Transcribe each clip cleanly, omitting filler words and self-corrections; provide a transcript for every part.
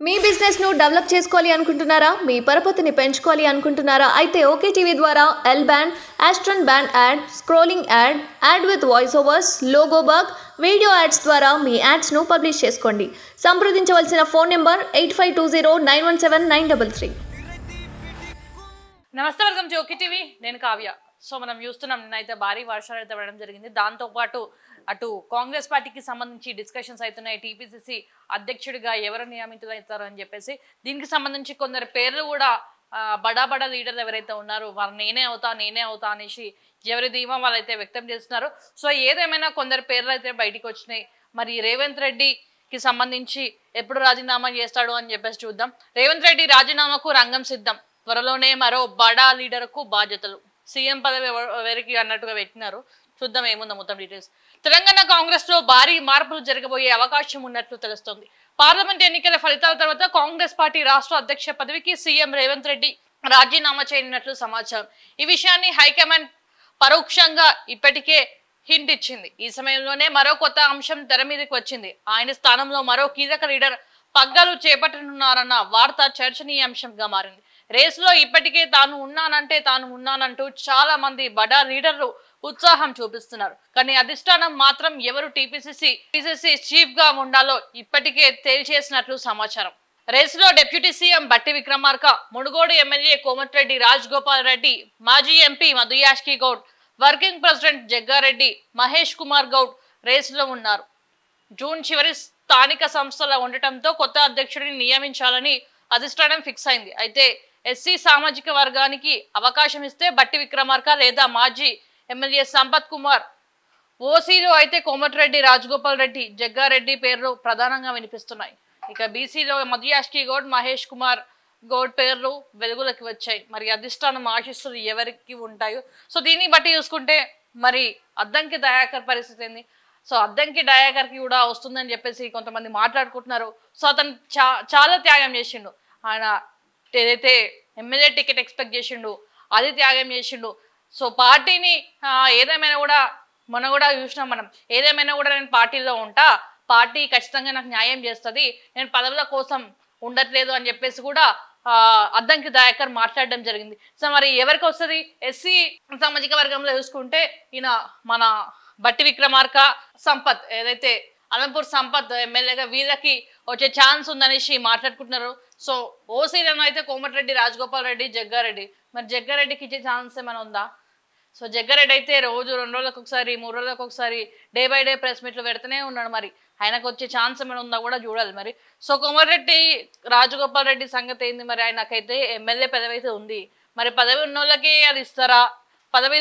మీ business ను develop చేసుకోవాలి అనుకుంటున్నారా? మీ పరపతిని పెంచుకోవాలి అనుకుంటున్నారా? అయితే ఓకే టీవీ ద్వారా ఎల్ బ్యాండ్, ఆస్ట్రన్ band ad, scrolling ad, ad with voice overs, logo bug, video ads ద్వారా మీ యాడ్స్ ను పబ్లిష్ చేసుకోండి. సంప్రదించవలసిన ఫోన్ నెంబర్ 8520917933. నమస్తే, వెల్కమ్ టు ఓకే టీవీ. నేను కావ్య. సో మనం చూస్తున్నాం, నిన్నైతే భారీ వర్షాలు అయితే పడడం జరిగింది. దాంతోపాటు అటు కాంగ్రెస్ పార్టీకి సంబంధించి డిస్కషన్స్ అవుతున్నాయి. టీపీసీసీ అధ్యక్షుడిగా ఎవరు నియమితులవుతారు అని చెప్పేసి దీనికి సంబంధించి కొందరు పేర్లు కూడా బడా లీడర్లు ఎవరైతే ఉన్నారో వాళ్ళు నేనే అవుతా అనేసి ఎవరి ధీమా వాళ్ళైతే వ్యక్తం చేస్తున్నారు. సో ఏదేమైనా కొందరు పేర్లు అయితే బయటికి వచ్చినాయి. మరి రేవంత్ రెడ్డికి సంబంధించి ఎప్పుడు రాజీనామా చేస్తాడు అని చెప్పేసి చూద్దాం. రేవంత్ రెడ్డి రాజీనామాకు రంగం సిద్ధం. త్వరలోనే మరో బడా లీడర్కు బాధ్యతలు, సీఎం పదవి ఎవరికి అన్నట్టుగా పెట్టినారు. చూద్దాం ఏముందో మొత్తం డీటెయిల్స్. తెలంగాణ కాంగ్రెస్ లో భారీ మార్పులు జరగబోయే అవకాశం ఉన్నట్లు తెలుస్తోంది. పార్లమెంట్ ఎన్నికల ఫలితాల తర్వాత కాంగ్రెస్ పార్టీ రాష్ట్ర అధ్యక్ష పదవికి సీఎం రేవంత్ రెడ్డి రాజీనామా చేయనున్నట్లు సమాచారం. ఈ విషయాన్ని హైకమాండ్ పరోక్షంగా ఇప్పటికే హింట్ ఇచ్చింది. ఈ సమయంలోనే మరో కొత్త అంశం తెర మీదకి వచ్చింది. ఆయన స్థానంలో మరో కీలక లీడర్ పగ్గాలు చేపట్టనున్నారన్న వార్త చర్చనీయాంశంగా మారింది. రేసులో ఇప్పటికే తాను ఉన్నానంటూ చాలా మంది బడా లీడర్లు ఉత్సాహం చూపిస్తున్నారు. కానీ అధిష్టానం మాత్రం ఎవరు టీపీసీసీ చీఫ్ గా ఉండాలో ఇప్పటికే తేల్చేసినట్లు సమాచారం. రేసులో deputy CM Bhatti Vikramarka, Munugode MLA Komatireddy Rajagopal Reddy, మాజీ MP Madhu Yashki Goud, working president Jaggareddy, Mahesh Kumar Goud రేసులో ఉన్నారు. జూన్ చివరి స్థానిక సంస్థల ఉండటంతో కొత్త అధ్యక్షుడిని నియమించాలని అధిష్టానం ఫిక్స్ అయింది. అయితే ఎస్సీ సామాజిక వర్గానికి అవకాశం ఇస్తే బట్టి విక్రమార్క లేదా మాజీ ఎమ్మెల్యే సంపత్ కుమార్, ఓసీలో అయితే కోమటిరెడ్డి రాజగోపాల్ రెడ్డి, జగ్గారెడ్డి పేర్లు ప్రధానంగా వినిపిస్తున్నాయి. ఇక బీసీలో మధుయాష్కి గౌడ్, మహేష్ కుమార్ గౌడ్ పేర్లు వెలుగులోకి వచ్చాయి. మరి అధిష్టానం ఆశిస్తులు ఎవరికి ఉంటాయో. సో దీన్ని బట్టి చూసుకుంటే మరి అద్దంకి దయాకర్ పరిస్థితి ఏంది? సో అద్దంకి దయాకర్కి కూడా వస్తుందని చెప్పేసి కొంతమంది మాట్లాడుకుంటున్నారు. సో అతను చాలా త్యాగం చేసిండు. ఆయన ఏదైతే ఎమ్మెల్యే టికెట్ ఎక్స్పెక్ట్ చేసిండు అది త్యాగం చేసిండు. సో పార్టీని ఏదేమైనా కూడా మనం కూడా చూసినాం. మనం ఏదేమైనా కూడా నేను పార్టీలో ఉంటా, పార్టీ ఖచ్చితంగా నాకు న్యాయం చేస్తుంది, నేను పదవుల కోసం ఉండట్లేదు అని చెప్పేసి కూడా అద్దంకి దయాకర్ మాట్లాడడం జరిగింది. సో మరి ఎవరికి వస్తుంది? ఎస్సీ సామాజిక వర్గంలో చూసుకుంటే ఈయన మన బట్టి విక్రమార్క, సంపత్ ఏదైతే అలంపూర్ సంపత్ ఎమ్మెల్యేగా వీళ్ళకి వచ్చే ఛాన్స్ ఉందనేసి మాట్లాడుకుంటున్నారు. సో ఓసీలను అయితే కోమటిరెడ్డి రాజగోపాల్ రెడ్డి, జగ్గారెడ్డి. మరి జగ్గారెడ్డికి ఇచ్చే ఛాన్స్ ఏమైనా ఉందా? సో జగ్గారెడ్డి అయితే రోజు 2 రోజులకు ఒకసారి 3 రోజులకు ఒకసారి డే బై డే ప్రెస్ మీట్లు పెడుతూనే ఉన్నాడు. మరి ఆయనకు వచ్చే ఛాన్స్ ఏమైనా ఉందా కూడా చూడాలి. మరి సో కోమటిరెడ్డి రాజగోపాల్ రెడ్డి సంగతి ఏంది? మరి ఆయనకైతే ఎమ్మెల్యే పదవి అయితే ఉంది. మరి పదవి ఉన్న వాళ్ళకి అది ఇస్తారా, పదవి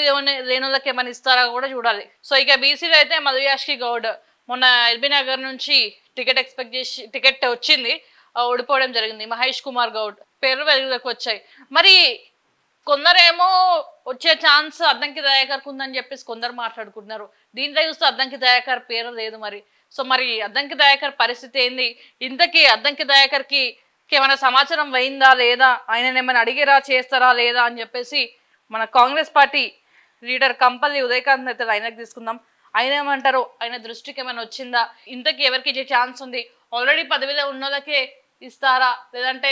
లేని వాళ్ళకి ఏమైనా ఇస్తారా కూడా చూడాలి. సో ఇక బీసీలో అయితే మధుయాష్కి గౌడ్ మొన్న ఎల్బీ నగర్ నుంచి టికెట్ వచ్చింది, ఓడిపోవడం జరిగింది. మహేష్ కుమార్ గౌడ్ పేర్లు వెలుగులోకి వచ్చాయి. మరి కొందరేమో వచ్చే ఛాన్స్ అద్దంకి దయాకర్కు ఉందని చెప్పేసి కొందరు మాట్లాడుకుంటున్నారు. దీంట్లో చూస్తే అద్దంకి దయాకర్ పేరు లేదు. సో మరి అద్దంకి దయాకర్ పరిస్థితి ఏంది? ఇంతకీ అద్దంకి దయాకర్కి ఏమైనా సమాచారం పోయిందా లేదా, ఆయన ఏమైనా అడిగిరా చేస్తారా లేదా అని చెప్పేసి మన కాంగ్రెస్ పార్టీ లీడర్ కంపల్లి ఉదయకాంత్ అయితే లైన్కి తీసుకుందాం. ఆయన ఏమంటారు, ఆయన దృష్టికి ఏమైనా వచ్చిందా, ఇంతకీ ఎవరికి ఇచ్చే ఛాన్స్ ఉంది, ఆల్రెడీ పదవిలో ఉన్న వాళ్ళకే ఇస్తారా, లేదంటే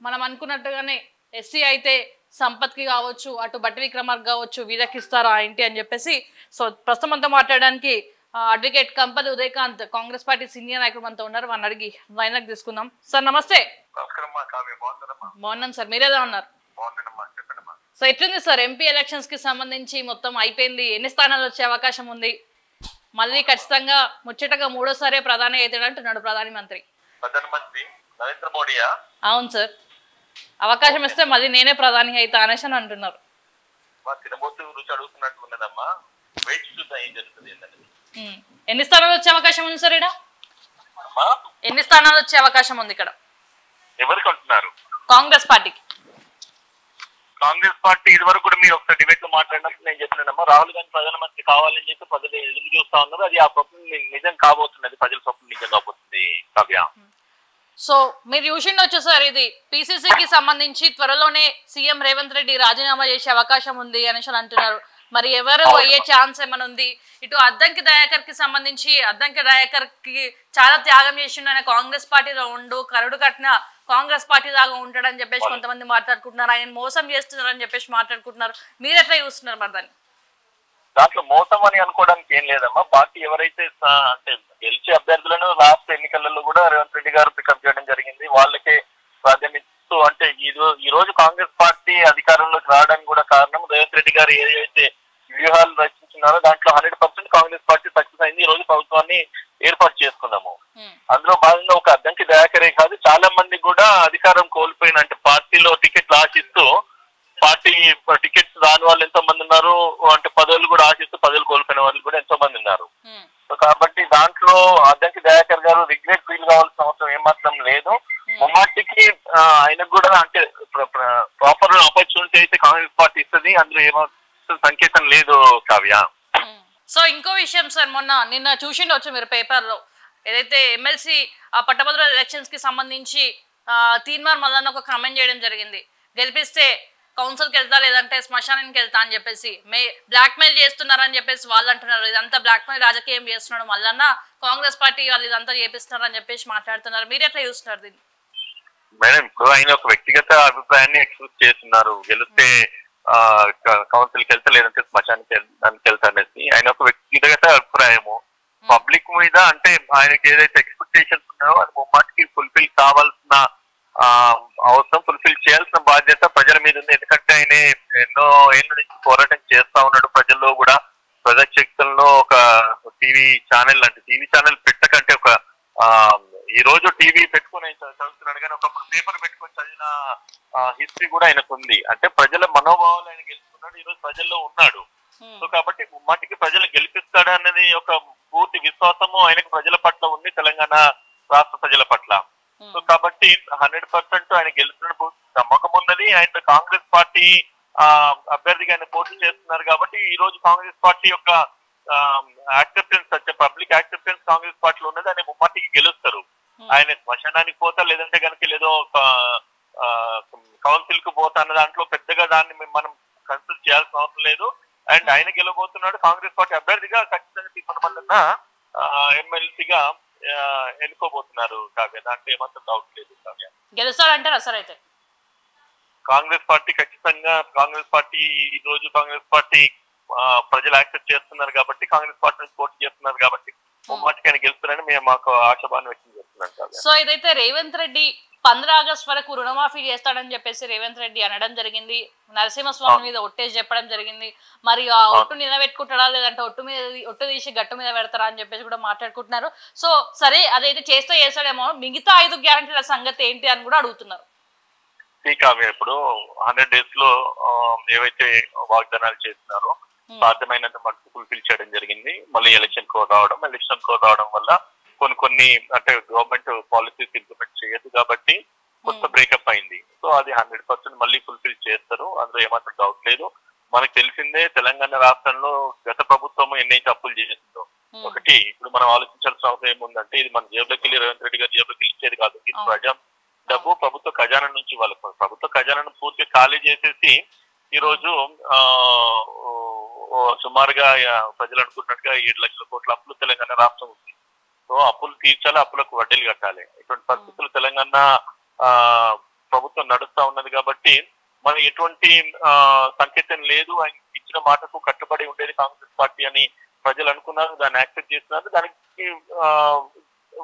మనం అనుకున్నట్టుగానే ఎస్సీ అయితే సంపత్కి కావచ్చు, అటు బట్టి విక్రమార్క కావచ్చు, వీళ్ళకి ఇస్తారా ఏంటి అని చెప్పేసి. సో ప్రస్తుతం అంతా మాట్లాడడానికి advocate Kampalli Udayakanth Congress party senior నాయకుడు మనతో ఉన్నారు. వాళ్ళని అడిగి లైన్కి తీసుకుందాం. సార్ నమస్తే. బాగున్నాను సార్, మీరేదా ఉన్నారు? సో ఎట్లుంది సార్ ఎంపీ ఎలక్షన్స్ కి సంబంధించి? మొత్తం అయిపోయింది, ఎన్ని స్థానాలు వచ్చే అవకాశం ఉంది? మళ్ళీ ఖచ్చితంగా ముచ్చటగా 3వ ప్రధాని అవుతాడు అంటున్నాడు ప్రధానమంత్రి నరేంద్ర మోడీయా? అవును సార్, అవకాశం ఇస్తే మళ్ళీ నేనే ప్రధాని అవుతా అనేసి అని అంటున్నారు. ఎన్ని స్థానాలు వచ్చే అవకాశం ఉంది సార్? ఇక్కడ ఎన్ని స్థానాలు వచ్చే అవకాశం ఉంది ఇక్కడ ఎవరికి అంటున్నారు? కాంగ్రెస్ పార్టీకి. కాంగ్రెస్ పార్టీ ఇది వరకు కూడా మీరు ఒకసారి డిబేట్ లో మాట్లాడినప్పుడు నేను చెప్పినానమ్మా, రాహుల్ గాంధీ ప్రధానమంత్రి కావాలని చెప్పి ప్రజలు ఎదురు చూస్తా ఉన్నారు. అది ఆ స్వప్నం నిజం కాబోతున్నది, ప్రజల స్వప్నం నిజం కాబోతుంది కావ్య. సో మీరు చూసిండొచ్చు సార్, ఇది పీసీసీకి సంబంధించి త్వరలోనే సీఎం రేవంత్ రెడ్డి రాజీనామా చేసే అవకాశం ఉంది అనేసి అంటున్నారు. మరి ఎవరు అయ్యే ఛాన్స్ ఏమైనా ఉంది? ఇటు అద్దంకి దయాకర్ కి సంబంధించి అద్దంకి దయాకర్ కి చాలా త్యాగం చేసిండు, ఆయన కాంగ్రెస్ పార్టీలో ఉండు, కరుడు కట్టిన కాంగ్రెస్ పార్టీ దాకా ఉంటాడని చెప్పేసి కొంతమంది మాట్లాడుకుంటున్నారు, ఆయన మోసం చేస్తున్నారని చెప్పేసి మాట్లాడుకుంటున్నారు. మీరు ఎట్లా చూస్తున్నారు మరి దాన్ని? దాంట్లో మోసం అని అనుకోవడానికి ఏం లేదమ్మా. పార్టీ ఎవరైతే అంటే గెలిచే అభ్యర్థులను లాస్ట్ ఎన్నికలలో కూడా రేవంత్ రెడ్డి గారు పికప్ చేయడం జరిగింది. వాళ్ళకే ప్రాధాన్యతూ అంటే ఈ రోజు కాంగ్రెస్ పార్టీ అధికారంలోకి రావడానికి కూడా కారణం రేవంత్ రెడ్డి గారు ఏదైతే వ్యూహాలు రచించున్నారో దాంట్లో 100% కాంగ్రెస్ పార్టీ సక్సెస్ అయింది. ఈ రోజు ప్రభుత్వాన్ని ఏర్పాటు చేసుకున్నాము. అందులో భాగంగా ఒక అద్దంకి దయాకరే కాదు, చాలా మంది కూడా అధికారం కోల్పోయిన అంటే పార్టీలో టికెట్లు ఆశిస్తూ పార్టీ టికెట్స్ రాని వాళ్ళు ఎంతో మంది ఉన్నారు, అంటే పదవులు కూడా ఆశిస్తూ పదవులు కోల్పోయిన వాళ్ళు కూడా ఎంతో మంది ఉన్నారు. సో కాబట్టి దాంట్లో అద్దంకి దయాకర్ గారు రిగ్రెట్ ఫీల్ కావాల్సిన అవసరం ఏమాత్రం లేదు. ముమ్మాటికి ఆయనకు కూడా అంటే ప్రాపర్ ఆపర్చునిటీ అయితే కాంగ్రెస్ పార్టీ ఇస్తుంది, అందులో ఏమాత్రం సంకేతం లేదు కావ్య. సో ఇంకో విషయం సార్, నిన్న చూసిండొచ్చు మీరు పేపర్లో, ఏదైతే ఎమ్మెల్సీ పట్టభద్రుల ఎలక్షన్స్ కి సంబంధించి తీన్మార్ మల్లన్న ఒక కామెంట్ చేయడం జరిగింది, గెలిపిస్తే కౌన్సిల్కి వెళ్తా లేదంటే శ్మశానానికి వెళ్తా అని చెప్పేసి బ్లాక్మెయిల్ చేస్తున్నారని చెప్పేసి వాళ్ళు అంటున్నారు. ఇదంతా బ్లాక్మెయిల్ రాజకీయం చేస్తున్నాడు మల్లన్న, కాంగ్రెస్ పార్టీ వాళ్ళు ఇదంతా చేపిస్తున్నారని చెప్పేసి మాట్లాడుతున్నారు. మీరు ఎట్లా చూస్తున్నారు దీన్ని? మేడం, ఇప్పుడు ఆయన ఒక వ్యక్తిగత అభిప్రాయాన్ని ఎక్స్ప్రెస్ చేస్తున్నారు, గెలిస్తే కౌన్సిల్కి వెళ్తా లేదంటే శ్మశానికి వెళ్తా అనేసి. ఆయన ఒక వ్యక్తిగత అభిప్రాయము. పబ్లిక్ మీద అంటే ఆయనకి ఏదైతే ఎక్స్పెక్టేషన్స్ ఉన్నాయో అది ముమ్మాటికి ఫుల్ఫిల్ కావాల్సిన అవసరం, ఫుల్ఫిల్ చేయాల్సిన బాధ్యత ప్రజల మీద ఉంది. ఎందుకంటే ఆయన ఎన్నో ఏళ్ళ నుంచి పోరాటం చేస్తా ఉన్నాడు. ప్రజల్లో కూడా ప్రజాశక్తుల్లో ఒక టీవీ ఛానల్ పెట్టకంటే ఒక ఈ రోజు టీవీ పెట్టుకుని చదువుతున్నాడు, కానీ ఒకప్పుడు పేపర్ పెట్టుకొని చదివిన హిస్టరీ కూడా ఆయనకు ఉంది. అంటే ప్రజల మనోభావాలు ఆయన గెలుచుకున్నాడు, ఈ రోజు ప్రజల్లో ఉన్నాడు. సో కాబట్టి ముమ్మాటికి ప్రజలు గెలిపిస్తాడు అనేది ఒక పూర్తి విశ్వాసము ఆయనకు ప్రజల పట్ల ఉంది, తెలంగాణ రాష్ట్ర ప్రజల పట్ల. సో కాబట్టి 100% ఆయన గెలుస్తున్న నమ్మకం ఉన్నది. ఆయన కాంగ్రెస్ పార్టీ అభ్యర్థిగా ఆయన పోటీ చేస్తున్నారు కాబట్టి ఈ రోజు కాంగ్రెస్ పార్టీ యొక్క యాక్సెప్టెన్స్ అంటే పబ్లిక్ యాక్సెప్టెన్స్ కాంగ్రెస్ పార్టీలో ఉన్నది. ఆయన ముమ్మాటికి గెలుస్తారు. ఆయన శ్మశానానికి పోతా లేదంటే కనుక లేదో కౌన్సిల్ కు పోతా అన్న దాంట్లో పెద్దగా దాన్ని మనం కన్సిడర్ చేయాల్సిన అవసరం లేదు. అండ్ ఆయన గెలవబోతున్నాడు కాంగ్రెస్ పార్టీ అభ్యర్థిగా, ఖచ్చితంగా తీర్మానం వల్ల ఎమ్మెల్సీగా ఎన్నుకోబోతున్నారు కావ్య, దాంట్లో ఏమాత్రం డౌట్ లేదు కావ్య. గెలుస్తారంటారా సార్? అయితే కాంగ్రెస్ పార్టీ ఖచ్చితంగా, కాంగ్రెస్ పార్టీ ఈ రోజు కాంగ్రెస్ పార్టీ ప్రజలు యాక్సెప్ట్ చేస్తున్నారు కాబట్టి, కాంగ్రెస్ పార్టీ నుంచి పోటీ చేస్తున్నారు కాబట్టి ముమ్మాటికి ఆయన గెలుస్తారని మేము మాకు ఆశాభావం వ్యక్తం చేస్తున్నాం. సో ఇదైతే రేవంత్ రెడ్డి 15 ఆగస్టు వరకు రుణమాఫీ చేస్తాడని చెప్పేసి రేవంత్ రెడ్డి అనడం జరిగింది. నరసింహస్వామి మీద ఒట్టేసి చెప్పడం జరిగింది. మరి ఆ ఒట్టు నిలబెట్టుకుంటాడా లేదంటే ఒట్టు తీసి గట్టు మీద పెడతారా అని చెప్పేసి కూడా మాట్లాడుకుంటున్నారు. సో సరే, అదైతే చేస్తాడేమో, మిగతా 5 గ్యారంటీల సంగతి ఏంటి అని కూడా అడుగుతున్నారు. ఇప్పుడు 100 days లో ఏవైతే వాగ్దానాలు చేస్తున్నారో సాధ్యమైనంత మటుకు ఫుల్ఫిల్ చేయడం జరిగింది. మళ్ళీ ఎలక్షన్ కోడ్ రావడం వల్ల కొన్ని అంటే గవర్నమెంట్ పాలసీస్ ఇంప్లిమెంట్ చేయదు కాబట్టి కొత్త బ్రేకప్ అయింది. సో అది 100% మళ్ళీ ఫుల్ఫిల్ చేస్తారు, అందులో ఏమాత్రం డౌట్ లేదు. మనకు తెలిసిందే తెలంగాణ రాష్ట్రంలో గత ప్రభుత్వం ఎన్నైతే అప్పులు చేసిందో, ఒకటి ఇప్పుడు మనం ఆలోచించాల్సిన అవసరం ఏముందంటే ఇది మన జేబులోకి వెళ్ళి రేవంత్ రెడ్డి గారి జేబులోకి ఇచ్చేది కాదు. ఇది ప్రజా డబ్బు ప్రభుత్వ ఖజానా నుంచి వాళ్ళకు ప్రభుత్వ ఖజానాను పూర్తిగా ఖాళీ చేసేసి ఈ రోజు సుమారుగా ప్రజలు అనుకున్నట్టుగా 7 లక్షల కోట్ల అప్పులు తెలంగాణ రాష్ట్రం ఉంది. సో అప్పులు తీర్చాలి, అప్పులకు వడ్డీలు కట్టాలి. ఇటువంటి పరిస్థితులు తెలంగాణ ప్రభుత్వం నడుస్తా ఉన్నది కాబట్టి మనం ఎటువంటి సంకేతం లేదు. ఆయన ఇచ్చిన మాటకు కట్టుబడి ఉండేది కాంగ్రెస్ పార్టీ అని ప్రజలు అనుకున్నారు, దాన్ని యాక్సెప్ట్ చేస్తున్నారు. దానికి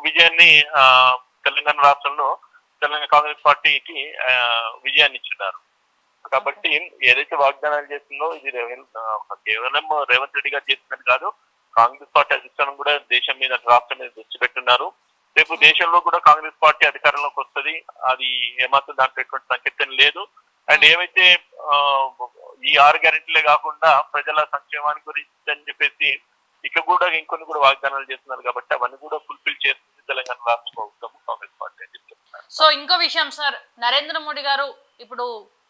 విజయాన్ని తెలంగాణ రాష్ట్రంలో తెలంగాణ కాంగ్రెస్ పార్టీకి విజయాన్ని ఇచ్చున్నారు. కాబట్టి ఏదైతే వాగ్దానాలు చేస్తుందో ఇది కేవలం రేవంత్ రెడ్డి గారు చేస్తున్నది కాదు, కాంగ్రెస్ పార్టీ అధిష్టానం కూడా దేశం మీద రాష్ట్రం మీద దృష్టి పెట్టున్నారు. రేపు దేశంలో కూడా కాంగ్రెస్ పార్టీ అధికారంలోకి వస్తుంది, అది ఏమాత్రం దాంట్లో ఎటువంటి సంకేతం లేదు. అండ్ ఏవైతే ఈ 6 గ్యారెంటీలే కాకుండా ప్రజల సంక్షేమాన్ని గురించి అని చెప్పేసి ఇక కూడా ఇంకొన్ని కూడా వాగ్దానాలు చేస్తున్నారు కాబట్టి అవన్నీ కూడా ఫుల్ఫిల్ చేస్తుంది తెలంగాణ రాష్ట్ర ప్రభుత్వం కాంగ్రెస్ పార్టీ అని చెప్తున్నారు. సో ఇంకో విషయం సార్, నరేంద్ర మోడీ గారు ఇప్పుడు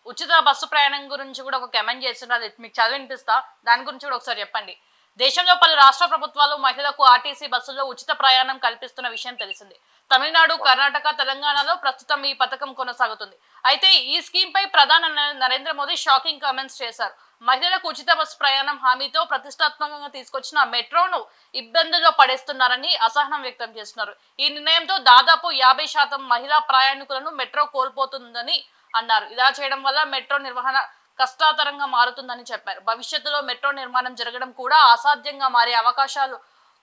ఉచిత బస్సు ప్రయాణం గురించి కూడా ఒక కమెంట్ చేస్తున్నారు, అది మీకు చదివినిపిస్తా, దాని గురించి కూడా ఒకసారి చెప్పండి. దేశంలో పలు రాష్ట్ర ప్రభుత్వాలు మహిళలకు ఆర్టీసీ బస్సుల్లో ఉచిత ప్రయాణం కల్పిస్తున్న విషయం తెలిసింది. తమిళనాడు, కర్ణాటక, తెలంగాణలో ప్రస్తుతం ఈ పథకం కొనసాగుతుంది. అయితే ఈ స్కీమ్ పై ప్రధాని నరేంద్ర మోదీ షాకింగ్ కామెంట్స్ చేశారు. మహిళలకు ఉచిత బస్సు ప్రయాణం హామీతో ప్రతిష్టాత్మకంగా తీసుకొచ్చిన మెట్రోను ఇబ్బందుల్లో పడేస్తున్నారని అసహనం వ్యక్తం చేస్తున్నారు. ఈ నిర్ణయంతో దాదాపు 50% మహిళా ప్రయాణికులను మెట్రో కోల్పోతుందని అన్నారు. ఇలా చేయడం వల్ల మెట్రో నిర్వహణ కష్టతరంగా మారుతుందని చెప్పారు. భవిష్యత్తులో మెట్రో నిర్మాణం జరగడం కూడా అసాధ్యంగా మారే అవకాశాలు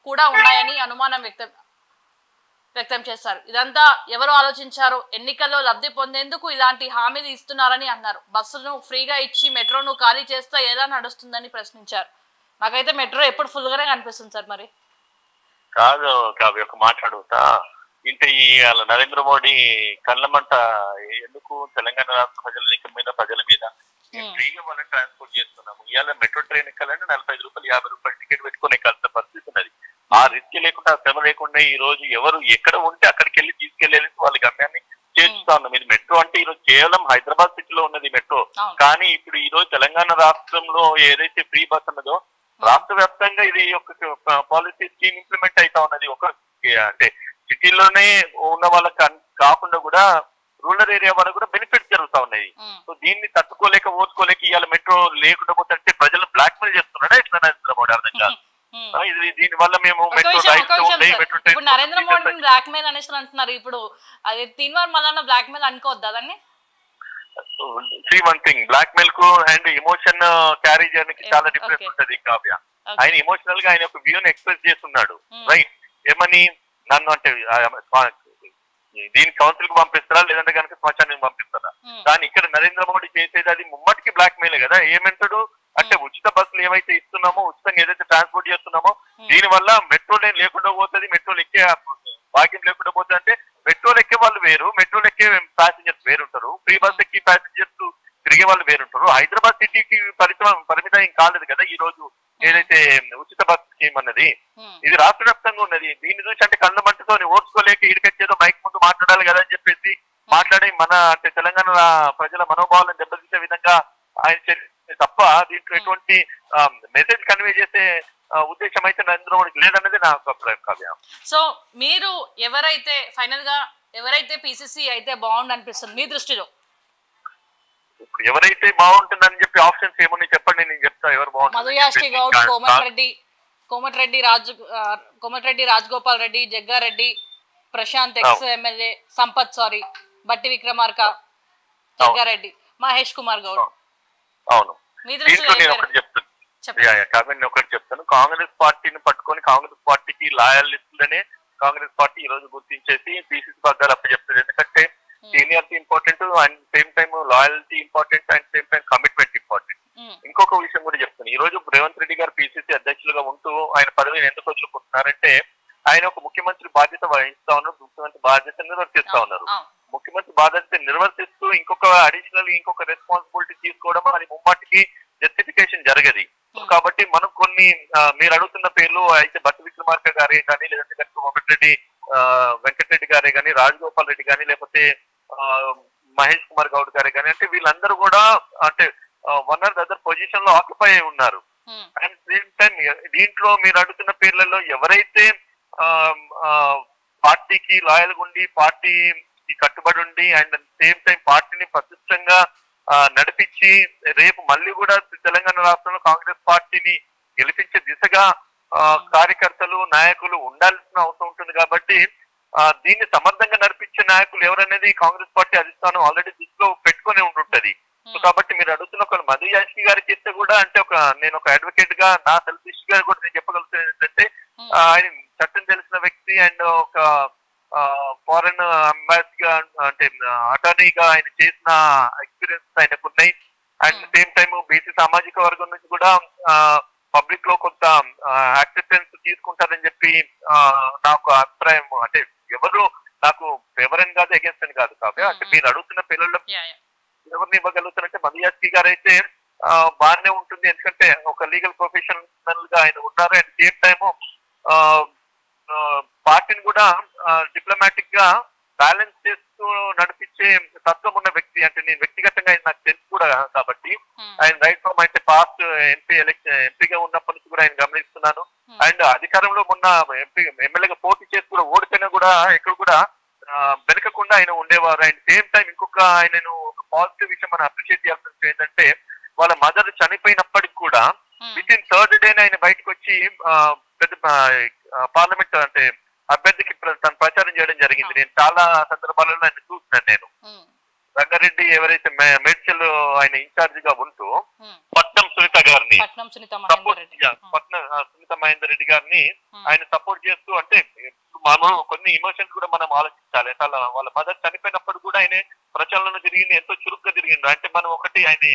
కూడా ఉన్నాయని అనుమానం వ్యక్తం చేశారు. ఇదంతా ఎవరు ఆలోచించారు? ఎన్నికల్లో లబ్ధి పొందేందుకు ఇలాంటి హామీలు ఇస్తున్నారని అన్నారు. బస్సులను ఫ్రీగా ఇచ్చి మెట్రోను ఖాళీ చేస్తే ఎలా నడుస్తుందని ప్రశ్నించారు. నాకైతే మెట్రో ఎప్పుడు ఫుల్ గానే కనిపిస్తుంది సార్. మరి కాదు కావ్య, ఒక మాట్లాడుతా ఇంటే ఈ నరేంద్ర మోడీ కళ్ళమంట ఎందుకు తెలంగాణ రాష్ట్ర ప్రజల మీద ఫ్రీగా వాళ్ళని ట్రాన్స్పోర్ట్ చేస్తున్నాము. ఇవాళ మెట్రో ట్రైన్ ఎక్కాలంటే 45 రూపాయలు 50 రూపాయలు టికెట్ పెట్టుకుని ఎక్కాల్సిన పరిస్థితి ఉన్నది. ఆ రిస్క్ లేకుండా, ఆ శ్రమ లేకుండా ఈ రోజు ఎవరు ఎక్కడ ఉంటే అక్కడికి వెళ్ళి తీసుకెళ్లేసి వాళ్ళ గమ్యాన్ని చేర్చుతా ఉన్నాం. ఇది మెట్రో అంటే ఈ రోజు కేవలం హైదరాబాద్ సిటీలో ఉన్నది మెట్రో. కానీ ఇప్పుడు ఈ రోజు తెలంగాణ రాష్ట్రంలో ఏదైతే ఫ్రీ బస్ ఉన్నదో రాష్ట్ర వ్యాప్తంగా ఇది ఒక పాలసీ స్కీమ్ ఇంప్లిమెంట్ అవుతా ఉన్నది. ఒక అంటే సిటీలోనే ఉన్న వాళ్ళకి కాకుండా కూడా రూరల్ ఏరియా వాళ్ళకు కూడా బెనిఫిట్స్ జరుగుతా ఉన్నాయి. సో దీన్ని తట్టుకోలేక ఓర్చుకోలేక ఇవాళ మెట్రో లేకుండా పోతే ప్రజలు బ్లాక్ మెయిల్ చేస్తున్నాడా ఇట్లా నరేంద్ర మోడీ అర్థం కాదు. దీని వల్ల మేము నరేంద్ర మోడీ బ్లాక్ మెయిల్ అనేసి అంటున్నారు. ఇప్పుడు అది తీన్వార్ మళ్ళా బ్లాక్ మెయిల్ అనుకోవద్దా దాన్ని? వన్ థింగ్, బ్లాక్ మెయిల్ కు అండ్ ఎమోషన్ క్యారీ చేయడానికి చాలా డిఫరెన్స్ ఉంటది కావ్య. ఆయన ఎమోషనల్ గా ఆయన ఒక వ్యూని ఎక్స్ప్రెస్ చేస్తున్నాడు. రైట్, ఏమని నన్ను అంటే దీని కౌన్సిల్ కు పంపిస్తారా లేదంటే కనుక శ్మశానానికి పంపిస్తారా? కానీ ఇక్కడ నరేంద్ర మోడీ చేసేది అది ముమ్మటికి బ్లాక్ మెయిల్ కదా. ఏమంటాడు అంటే ఉచిత బస్సులు ఏవైతే ఇస్తున్నామో, ఉచితంగా ఏదైతే ట్రాన్స్పోర్ట్ చేస్తున్నామో దీని వల్ల మెట్రో లైన్ లేకుండా పోతుంది, మెట్రోలు ఎక్కే భాగ్యం లేకుండా పోతుంది. అంటే మెట్రోలు ఎక్కే వాళ్ళు వేరు, మెట్రోలు ఎక్కే ప్యాసింజర్స్ వేరుంటారు, ఫ్రీ బస్ ఎక్కి ప్యాసింజర్స్ తిరిగే వాళ్ళు వేరుంటారు. హైదరాబాద్ సిటీకి పరిమితం కాలేదు కదా ఈ రోజు ఏదైతే ఉచిత బస్ స్కీమ్ అన్నది. ఇది రాష్ట్ర వ్యాప్తంగా ఉన్నది. దీన్ని చూసి అంటే కళ్ళ మంటతో ఓర్చుకోలేక ఇడికొచ్చేదో మైక్ ముందు మాట్లాడాలి కదా అని చెప్పేసి మాట్లాడి మన అంటే తెలంగాణ ప్రజల మనోభావాలను దెబ్బతీసే విధంగా ఆయన తప్ప దీంట్లో ఎటువంటి మెసేజ్ కన్వే చేసే ఉద్దేశం అయితే నరేంద్ర మోడీకి లేదన్నది నా అభిప్రాయం కావ్య. సో మీరు ఎవరైతే ఫైనల్ గా ఎవరైతే పిసిసి అయితే బాగుంది అనిపిస్తుంది మీ దృష్టిలో? ఎవరైతే బాగుంటుందని చెప్పి ఆప్షన్స్ ఏమున్నాయి చెప్పండి, నేను చెప్తా ఎవరు బాగుంటుంది. మధుయాష్కి గౌడ్, కోమటిరెడ్డి రాజగోపాల్ రెడ్డి, జగ్గారెడ్డి, ప్రశాంత్ ఎక్స్ ఎమ్మెల్యే, సంపత్ బట్టి విక్రమార్క, జగ్గారెడ్డి, మహేష్ కుమార్ గౌడ్. అవును, దీంట్లో నేను ఒకటి చెప్తాను. ఒకటి చెప్తాను, కాంగ్రెస్ పార్టీని పట్టుకొని కాంగ్రెస్ పార్టీకి లాయలిస్టులనే కాంగ్రెస్ పార్టీ ఈ రోజు గుర్తించేసి పిసిసి పగ్గాలు అప్పచెప్తారు. ఎందుకంటే seniority important and same time loyalty important and same time commitment important. ఇంకొక విషయం కూడా చెప్తాను, ఈ రోజు రేవంత్ రెడ్డి గారు పిసిసి అధ్యక్షులుగా ఉంటూ ఆయన పదవిని ఎందుకు వదులుకుంటున్నారంటే ఆయన ఒక ముఖ్యమంత్రి బాధ్యత వహిస్తా ఉన్నారు, ముఖ్యమంత్రి బాధ్యత నిర్వర్తిస్తా ఉన్నారు. ముఖ్యమంత్రి బాధ్యత నిర్వర్తిస్తూ ఇంకొక ఇంకొక రెస్పాన్సిబిలిటీ తీసుకోవడం అది ముమ్మాటికి జస్టిఫికేషన్ జరగది. కాబట్టి మనం కొన్ని మీరు అడుగుతున్న పేర్లు అయితే బట్టి విక్రమార్క గారే కానీ, లేదంటే కోమటిరెడ్డి వెంకటరెడ్డి గారే కానీ, రాజగోపాల్ రెడ్డి కానీ, లేకపోతే మహేష్ కుమార్ గౌడ్ గారే కానీ, అంటే వీళ్ళందరూ కూడా అంటే one or the other position లో ఆక్యుపై అయి ఉన్నారు. అండ్ సేమ్ టైం దీంట్లో మీరు అడుగుతున్న పేర్లలో ఎవరైతే పార్టీకి లాయల్ ఉండి పార్టీకి కట్టుబడి ఉండి అండ్ సేమ్ టైం పార్టీని ప్రతిష్టంగా నడిపించి రేపు మళ్ళీ కూడా తెలంగాణ రాష్ట్రంలో కాంగ్రెస్ పార్టీని గెలిపించే దిశగా కార్యకర్తలు నాయకులు ఉండాల్సిన అవసరం ఉంటుంది. కాబట్టి దీన్ని సమర్థంగా నడిపించే నాయకులు ఎవరనేది కాంగ్రెస్ పార్టీ అధిష్టానం ఆల్రెడీ దృష్టిలో పెట్టుకుని ఉంటుంటది. కాబట్టి మీరు అడుగుతున్న ఒక మధుయాష్కి గారికి ఇస్తే కూడా అంటే నేను ఒక అడ్వకేట్ గా నా సెల్ఫిష్ గా కూడా నేను చెప్పగలుగుతాను ఏంటంటే ఆయన చట్టం తెలిసిన వ్యక్తి అండ్ ఒక ఫారెన్ అంబాసిడర్గా అంటే అటార్నీగా ఆయన చేసిన ఎక్స్పీరియన్స్ ఆయనకు ఉన్నాయి. అండ్ సేమ్ టైమ్ బీసీ సామాజిక వర్గం నుంచి కూడా పబ్లిక్ లో కొంత యాక్సెప్టెన్స్ తీసుకుంటారని చెప్పి నాకు అభిప్రాయం. అంటే ఎవరు నాకు ఫేవరెన్ కాదు అగేన్స్ట్ అని కాదు కాబట్టి అంటే మీరు అడుగుతున్న పిల్లల్లో ఎవరిని ఇవ్వగలుగుతారంటే మధుయాష్కి గారు అయితే బాగానే ఉంటుంది. ఎందుకంటే ఒక లీగల్ ప్రొఫెషనల్ గా ఆయన ఉన్నారు. అండ్ సేమ్ టైము పార్టీని కూడా డిప్లొమాటిక్ గా బ్యాలెన్స్ చేస్తూ నడిపించే తత్వం ఉన్న వ్యక్తి. అంటే నేను వ్యక్తిగతంగా ఆయన నాకు తెలుసు కూడా కాబట్టి ఆయన రైట్ ఫ్రమ్ అంటే పాస్ట్ ఎంపీగా ఉన్నప్పటి నుంచి కూడా ఆయన గమనిస్తున్నాను. అండ్ అధికారంలో మొన్న ఎమ్మెల్యేగా పోటీ చేసి కూడా ఓడిపోయినా కూడా ఎక్కడ కూడా వెనకకుండా ఆయన ఉండేవారు. అండ్ సేమ్ టైం ఇంకొక ఆయనను ఒక పాజిటివ్ విషయం మనం అప్రిషియేట్ చేయాల్సిన విషయం ఏంటంటే వాళ్ళ మదర్ చనిపోయినప్పటికి కూడా విత్ ఇన్ థర్డ్ డే ఆయన బయటకు వచ్చి పెద్ద పార్లమెంట్ అంటే అభ్యర్థికి తను ప్రచారం చేయడం జరిగింది. నేను చాలా సందర్భాలలో ఆయన చూస్తున్నాను. నేను రంగారెడ్డి ఎవరైతే మేడ్చల్ ఆయన ఇన్ఛార్జ్ గా ఉంటూ పట్నం సునీత గారిని సునీత మహేందర్ రెడ్డి గారిని ఆయన సపోర్ట్ చేస్తూ, అంటే మనం కొన్ని ఎమోషన్స్ కూడా మనం ఆలోచించాలి. వాళ్ళ మదర్ చనిపోయినప్పుడు కూడా ఆయన ప్రచారంలో తిరిగింది, ఎంతో చురుగ్గా తిరిగిండు. అంటే మనం ఒకటి ఆయన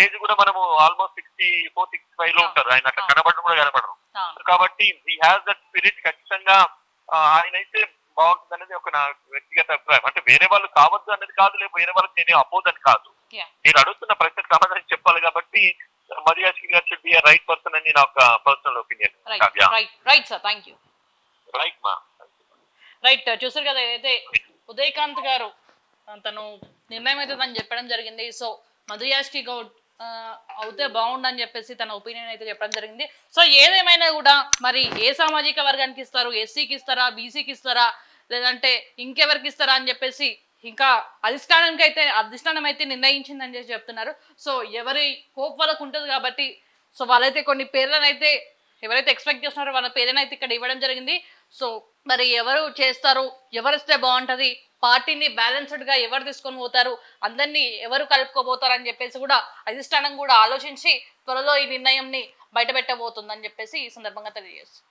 ఏజ్ కూడా మనము ఆల్మోస్ట్ 64, 65 లో ఉంటారు. ఆయన అట్లా కనబడడం కూడా కనబడరు. కాబట్టి హీ హ్యాస్ దట్ స్పిరిట్. ఖచ్చితంగా ఆయన అయితే బాగుంటుంది అనేది ఒక నా వ్యక్తిగత అభిప్రాయం. అంటే వేరే వాళ్ళు కావద్దు అనేది కాదు, లేదు వేరే వాళ్ళకి నేను అపోజ్ అని కాదు. నేను అడుగుతున్న ప్రశ్నకు సమాధానం చెప్పాలి కాబట్టి మధు యాష్కి గారు షుడ్ బి రైట్ పర్సన్ అని నా ఒక personal opinion. Right sir, thank you. Right మా రైట్, చూసారు కదా ఏదైతే ఉదయకాంత్ గారు తను నిర్ణయం అయితే తను చెప్పడం జరిగింది. సో మధు యాష్కి గౌడ్ అవుతే బాగుండని చెప్పేసి తన ఒపీనియన్ అయితే చెప్పడం జరిగింది. సో ఏదేమైనా కూడా మరి ఏ సామాజిక వర్గానికి ఇస్తారు, ఎస్సీకి ఇస్తారా, బీసీకి ఇస్తారా, లేదంటే ఇంకెవరికి ఇస్తారా అని చెప్పేసి ఇంకా అధిష్టానం అయితే నిర్ణయించిందని చెప్పి చెప్తున్నారు. సో ఎవరి హోప్ వాళ్ళకు ఉంటుంది కాబట్టి సో వాళ్ళైతే కొన్ని పేర్లను అయితే ఎవరైతే ఎక్స్పెక్ట్ చేస్తున్నారో వాళ్ళ పేర్లను అయితే ఇక్కడ ఇవ్వడం జరిగింది. సో మరి ఎవరు చేస్తారు, ఎవరు ఇస్తే బాగుంటుంది, పార్టీని బ్యాలెన్స్డ్ గా ఎవరు తీసుకొని పోతారు, అందరినీ ఎవరు కలుపుకోబోతారు అని చెప్పేసి కూడా అధిష్టానం కూడా ఆలోచించి త్వరలో ఈ నిర్ణయంని బయట పెట్టబోతుందని చెప్పేసి ఈ సందర్భంగా తెలియజేస్తుంది.